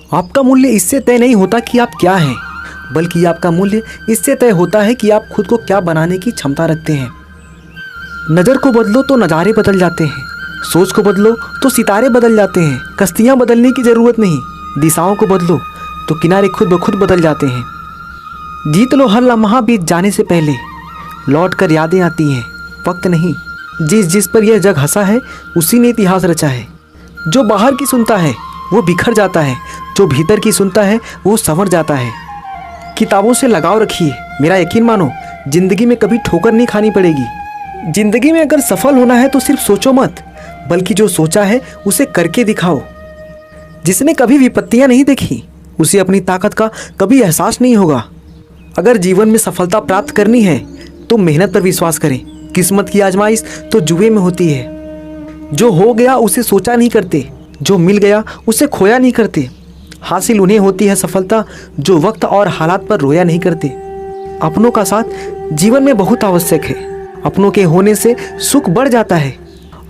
आपका मूल्य इससे तय नहीं होता कि आप क्या हैं, बल्कि आपका मूल्य इससे तय होता है कि आप खुद को क्या बनाने की क्षमता रखते हैं। नज़र को बदलो तो नज़ारे बदल जाते हैं, सोच को बदलो तो सितारे बदल जाते हैं। कश्तियाँ बदलने की ज़रूरत नहीं, दिशाओं को बदलो तो किनारे खुद ब खुद बदल जाते हैं। जीत लो हर लम्हा बीत जाने से पहले, लौट कर यादें आती हैं, वक्त नहीं। जिस पर यह जग हंसा है उसी ने इतिहास रचा है। जो बाहर की सुनता है वो बिखर जाता है, जो भीतर की सुनता है वो संवर जाता है। किताबों से लगाव रखिए, मेरा यकीन मानो जिंदगी में कभी ठोकर नहीं खानी पड़ेगी। जिंदगी में अगर सफल होना है तो सिर्फ सोचो मत, बल्कि जो सोचा है उसे करके दिखाओ। जिसने कभी विपत्तियां नहीं देखी उसे अपनी ताकत का कभी एहसास नहीं होगा। अगर जीवन में सफलता प्राप्त करनी है तो मेहनत पर विश्वास करें। किस्मत की आजमाइश तो जुए में होती है। जो हो गया उसे सोचा नहीं करते, जो मिल गया उसे खोया नहीं करते। हासिल उन्हें होती है सफलता जो वक्त और हालात पर रोया नहीं करते। अपनों का साथ जीवन में बहुत आवश्यक है। अपनों के होने से सुख बढ़ जाता है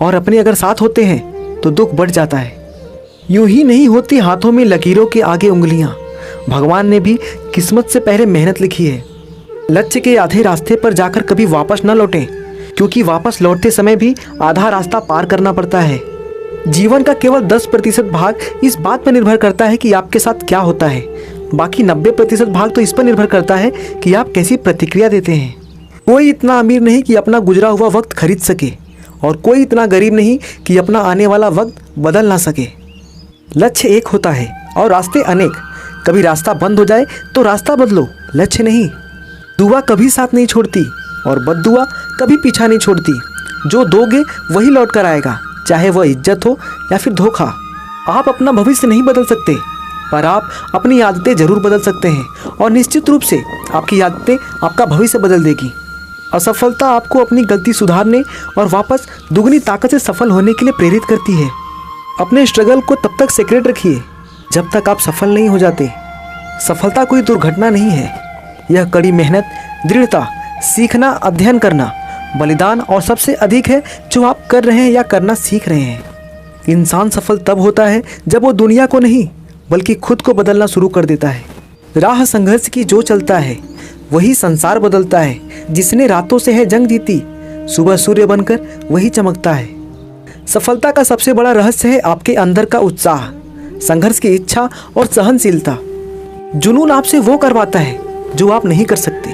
और अपने अगर साथ होते हैं तो दुख बढ़ जाता है। यूं ही नहीं होती हाथों में लकीरों के आगे उंगलियां। भगवान ने भी किस्मत से पहले मेहनत लिखी है। लक्ष्य के आधे रास्ते पर जाकर कभी वापस न लौटें, क्योंकि वापस लौटते समय भी आधा रास्ता पार करना पड़ता है। जीवन का केवल 10% भाग इस बात पर निर्भर करता है कि आपके साथ क्या होता है। बाकी 90% भाग तो इस पर निर्भर करता है कि आप कैसी प्रतिक्रिया देते हैं। कोई इतना अमीर नहीं कि अपना गुजरा हुआ वक्त खरीद सके, और कोई इतना गरीब नहीं कि अपना आने वाला वक्त बदल ना सके। लक्ष्य एक होता है और रास्ते अनेक। कभी रास्ता बंद हो जाए तो रास्ता बदलो, लक्ष्य नहीं। दुआ कभी साथ नहीं छोड़ती और बद्दुआ कभी पीछा नहीं छोड़ती। जो दोगे वही लौट कर आएगा, चाहे वह इज्जत हो या फिर धोखा। आप अपना भविष्य नहीं बदल सकते, पर आप अपनी आदतें जरूर बदल सकते हैं, और निश्चित रूप से आपकी आदतें आपका भविष्य बदल देगी। असफलता आपको अपनी गलती सुधारने और वापस दुगनी ताकत से सफल होने के लिए प्रेरित करती है। अपने स्ट्रगल को तब तक सीक्रेट रखिए जब तक आप सफल नहीं हो जाते। सफलता कोई दुर्घटना नहीं है, यह कड़ी मेहनत, दृढ़ता, सीखना, अध्ययन करना, बलिदान और सबसे अधिक है जो आप कर रहे हैं या करना सीख रहे हैं। इंसान सफल तब होता है जब वो दुनिया को नहीं बल्कि खुद को बदलना शुरू कर देता है। राह संघर्ष की जो चलता है वही संसार बदलता है। जिसने रातों से है जंग जीती, सुबह सूर्य बनकर वही चमकता है। सफलता का सबसे बड़ा रहस्य है आपके अंदर का उत्साह, संघर्ष की इच्छा और सहनशीलता। जुनून आपसे वो करवाता है जो आप नहीं कर सकते,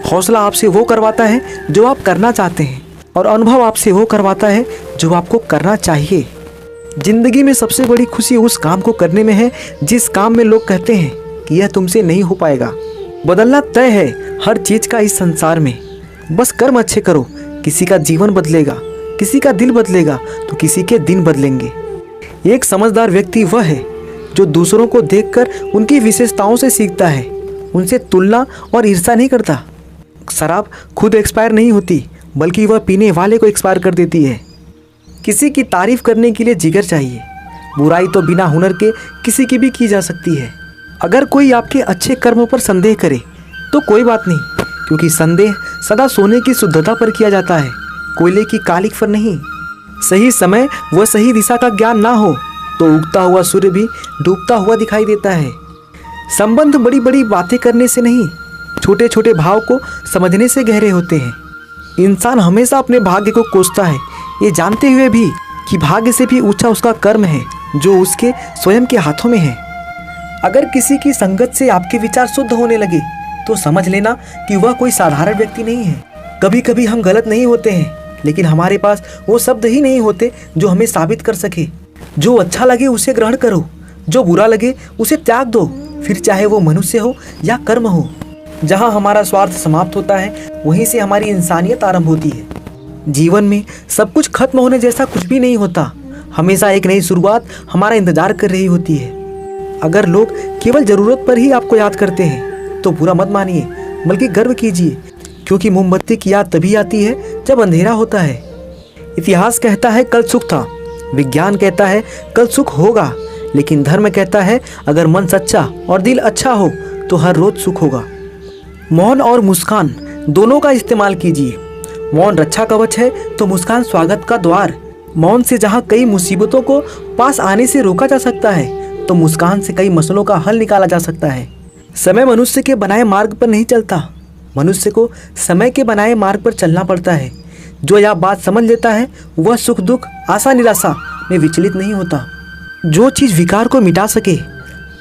हौसला आपसे वो करवाता है जो आप करना चाहते हैं, और अनुभव आपसे वो करवाता है जो आपको करना चाहिए। जिंदगी में सबसे बड़ी खुशी उस काम को करने में है जिस काम में लोग कहते हैं कि यह तुमसे नहीं हो पाएगा। बदलना तय है हर चीज का इस संसार में, बस कर्म अच्छे करो। किसी का जीवन बदलेगा, किसी का दिल बदलेगा तो किसी के दिन बदलेंगे। एक समझदार व्यक्ति वह है जो दूसरों को देखकर उनकी विशेषताओं से सीखता है, उनसे तुलना और ईर्ष्या नहीं करता। शराब खुद एक्सपायर नहीं होती, बल्कि वह पीने वाले को एक्सपायर कर देती है। किसी की तारीफ करने के लिए जिगर चाहिए। बुराई तो बिना हुनर के किसी की भी की जा सकती है। अगर कोई आपके अच्छे कर्मों पर संदेह करे तो कोई बात नहीं, क्योंकि संदेह सदा सोने की शुद्धता पर किया जाता है, कोयले की कालिक पर नहीं। सही समय व सही दिशा का ज्ञान ना हो तो उगता हुआ सूर्य भी डूबता हुआ दिखाई देता है। संबंध बड़ी बड़ी बातें करने से नहीं, छोटे छोटे भाव को समझने से गहरे होते हैं। इंसान हमेशा अपने भाग्य को कोसता है, ये जानते हुए भी कि भाग्य से भी ऊंचा उसका कर्म है जो उसके स्वयं के हाथों में है। अगर किसी की संगत से आपके विचार शुद्ध होने लगे तो समझ लेना कि वह कोई साधारण व्यक्ति नहीं है। कभी कभी हम गलत नहीं होते हैं, लेकिन हमारे पास वो शब्द ही नहीं होते जो हमें साबित कर सके। जो अच्छा लगे उसे ग्रहण करो, जो बुरा लगे उसे त्याग दो, फिर चाहे वो मनुष्य हो या कर्म हो। जहाँ हमारा स्वार्थ समाप्त होता है वहीं से हमारी इंसानियत आरंभ होती है। जीवन में सब कुछ खत्म होने जैसा कुछ भी नहीं होता, हमेशा एक नई शुरुआत हमारा इंतजार कर रही होती है। अगर लोग केवल ज़रूरत पर ही आपको याद करते हैं तो बुरा मत मानिए, बल्कि गर्व कीजिए, क्योंकि मोमबत्ती की याद तभी आती है जब अंधेरा होता है। इतिहास कहता है कल सुख था, विज्ञान कहता है कल सुख होगा, लेकिन धर्म कहता है अगर मन सच्चा और दिल अच्छा हो तो हर रोज सुख होगा। मौन और मुस्कान दोनों का इस्तेमाल कीजिए। मौन रक्षा कवच है तो मुस्कान स्वागत का द्वार। मौन से जहाँ कई मुसीबतों को पास आने से रोका जा सकता है, तो मुस्कान से कई मसलों का हल निकाला जा सकता है। समय मनुष्य के बनाए मार्ग पर नहीं चलता, मनुष्य को समय के बनाए मार्ग पर चलना पड़ता है। जो यह बात समझ लेता है वह सुख दुख, आशा निराशा में विचलित नहीं होता। जो चीज़ विकार को मिटा सके,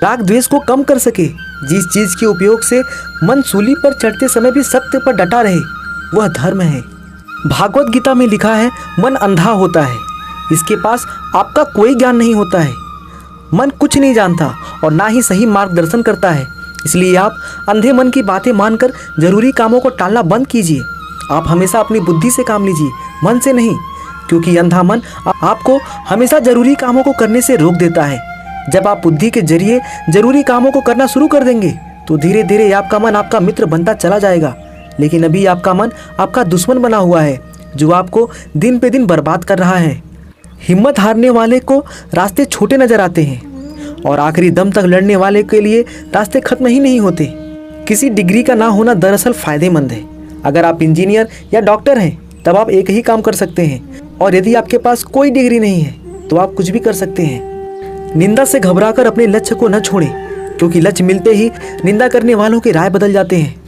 राग द्वेष को कम कर सके, जिस चीज़ के उपयोग से मन सूली पर चढ़ते समय भी सत्य पर डटा रहे, वह धर्म है। भागवत गीता में लिखा है, मन अंधा होता है, इसके पास आपका कोई ज्ञान नहीं होता है। मन कुछ नहीं जानता और ना ही सही मार्गदर्शन करता है, इसलिए आप अंधे मन की बातें मानकर जरूरी कामों को टालना बंद कीजिए। आप हमेशा अपनी बुद्धि से काम लीजिए, मन से नहीं, क्योंकि अंधा मन आपको हमेशा जरूरी कामों को करने से रोक देता है। जब आप बुद्धि के जरिए जरूरी कामों को करना शुरू कर देंगे तो धीरे धीरे आपका मन आपका मित्र बनता चला जाएगा। लेकिन अभी आपका मन आपका दुश्मन बना हुआ है, जो आपको दिन पे दिन बर्बाद कर रहा है। हिम्मत हारने वाले को रास्ते छोटे नजर आते हैं और आखिरी दम तक लड़ने वाले के लिए रास्ते खत्म ही नहीं होते। किसी डिग्री का ना होना दरअसल फायदेमंद है। अगर आप इंजीनियर या डॉक्टर हैं तब आप एक ही काम कर सकते हैं, और यदि आपके पास कोई डिग्री नहीं है तो आप कुछ भी कर सकते हैं। निंदा से घबराकर अपने लक्ष्य को न छोड़ें, क्योंकि लक्ष्य मिलते ही निंदा करने वालों के राय बदल जाते हैं।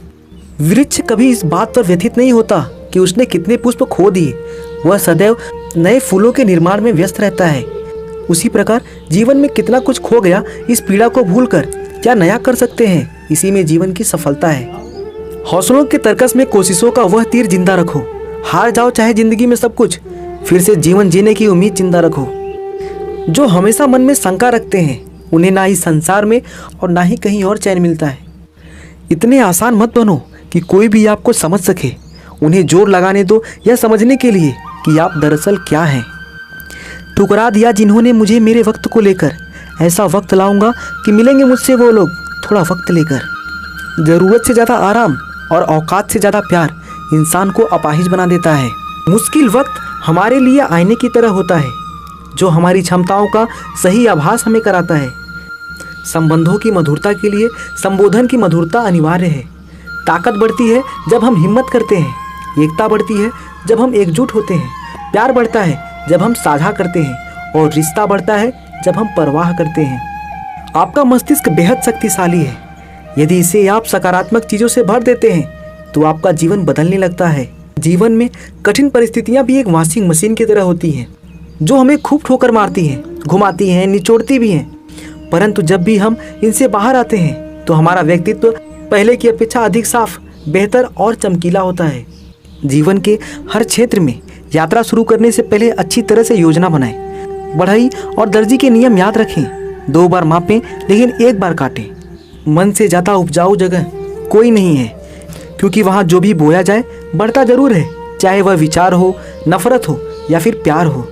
वृक्ष कभी इस बात पर व्यथित नहीं होता कि उसने कितने पुष्प खो दिए, वह सदैव नए फूलों के निर्माण में व्यस्त रहता है। उसी प्रकार जीवन में कितना कुछ खो गया, इस पीड़ा को भूलकर क्या नया कर सकते हैं, इसी में जीवन की सफलता है। हौसलों के तर्कस में कोशिशों का वह तीर जिंदा रखो। हार जाओ चाहे जिंदगी में सब कुछ, फिर से जीवन जीने की उम्मीद जिंदा रखो। जो हमेशा मन में शंका रखते हैं उन्हें ना ही संसार में और ना ही कहीं और चैन मिलता है। इतने आसान मत बनो कि कोई भी आपको समझ सके। उन्हें जोर लगाने दो यह समझने के लिए कि आप दरअसल क्या हैं। ठुकरा दिया जिन्होंने मुझे मेरे वक्त को लेकर, ऐसा वक्त लाऊंगा कि मिलेंगे मुझसे वो लोग थोड़ा वक्त लेकर। ज़रूरत से ज़्यादा आराम और औकात से ज़्यादा प्यार इंसान को अपाहिज बना देता है। मुश्किल वक्त हमारे लिए आईने की तरह होता है, जो हमारी क्षमताओं का सही आभास हमें कराता है। संबंधों की मधुरता के लिए संबोधन की मधुरता अनिवार्य है। ताकत बढ़ती है जब हम हिम्मत करते हैं, एकता बढ़ती है जब हम एकजुट होते हैं, प्यार बढ़ता है जब हम साझा करते हैं, और रिश्ता बढ़ता है जब हम परवाह करते हैं। आपका मस्तिष्क बेहद शक्तिशाली है। यदि इसे आप सकारात्मक चीज़ों से भर देते हैं तो आपका जीवन बदलने लगता है। जीवन में कठिन परिस्थितियाँ भी एक वॉशिंग मशीन की तरह होती हैं, जो हमें खूब ठोकर मारती हैं, घुमाती हैं, निचोड़ती भी हैं। परंतु जब भी हम इनसे बाहर आते हैं तो हमारा व्यक्तित्व पहले की अपेक्षा अधिक साफ, बेहतर और चमकीला होता है। जीवन के हर क्षेत्र में यात्रा शुरू करने से पहले अच्छी तरह से योजना बनाएं। बढ़ई और दर्जी के नियम याद रखें। 2 बार मापें लेकिन 1 बार काटें। मन से ज़्यादा उपजाऊ जगह कोई नहीं है, क्योंकि वहाँ जो भी बोया जाए बढ़ता जरूर है, चाहे वह विचार हो, नफरत हो या फिर प्यार हो।